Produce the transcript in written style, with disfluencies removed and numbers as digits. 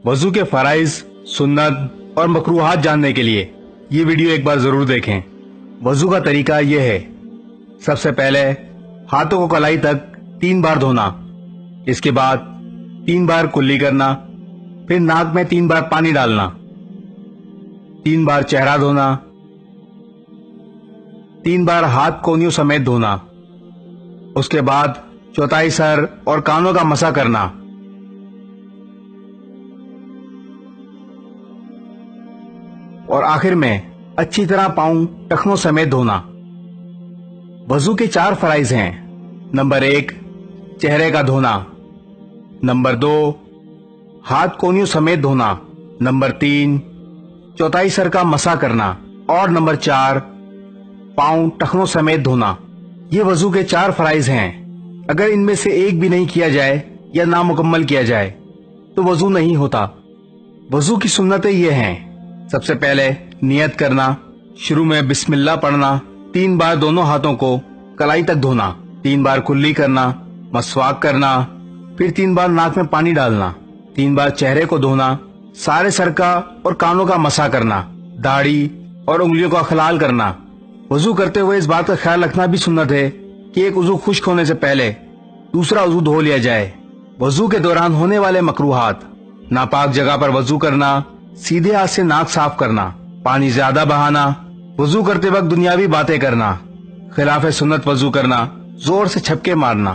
वजू के फराइज, सुन्नत और मकरूहात जानने के लिए ये वीडियो एक बार जरूर देखें। वजू का तरीका ये है, सबसे पहले हाथों को कलाई तक 3 बार धोना, इसके बाद 3 बार कुल्ली करना, फिर नाक में 3 बार पानी डालना, 3 बार चेहरा धोना, 3 बार हाथ कोहनियों समेत धोना, उसके बाद चौथाई सर और कानों का मसा करना, और आखिर में अच्छी तरह पाँव टखनों समेत धोना। वजू के 4 फराइज हैं। नंबर 1, चेहरे का धोना। नंबर 2, हाथ कोहनियों समेत धोना। नंबर 3, चौथाई सर का मसा करना। और नंबर 4, पाँव टखनों समेत धोना। ये वजू के 4 फराइज हैं। अगर इनमें से एक भी नहीं किया जाए या नामुकम्मल किया जाए तो वजू नहीं होता। वजू की सुन्नतें ये हैं, सबसे पहले नियत करना, शुरू में बिस्मिल्लाह पढ़ना, 3 बार दोनों हाथों को कलाई तक धोना, 3 बार कुल्ली करना, मसवाक करना, फिर 3 बार नाक में पानी डालना, 3 बार चेहरे को धोना, सारे सर का और कानों का मसा करना, दाढ़ी और उंगलियों का खलाल करना। वजू करते हुए इस बात का ख्याल रखना भी सुन्नत है कि एक वजू खुश्क होने से पहले दूसरा वजू धो लिया जाए। वजू के दौरान होने वाले मकरूहात: नापाक जगह पर वजू करना, सीधे हाथ से नाक साफ करना, पानी ज्यादा बहाना, वजू करते वक्त दुनियावी बातें करना, खिलाफ सुन्नत वजू करना, जोर से छपके मारना।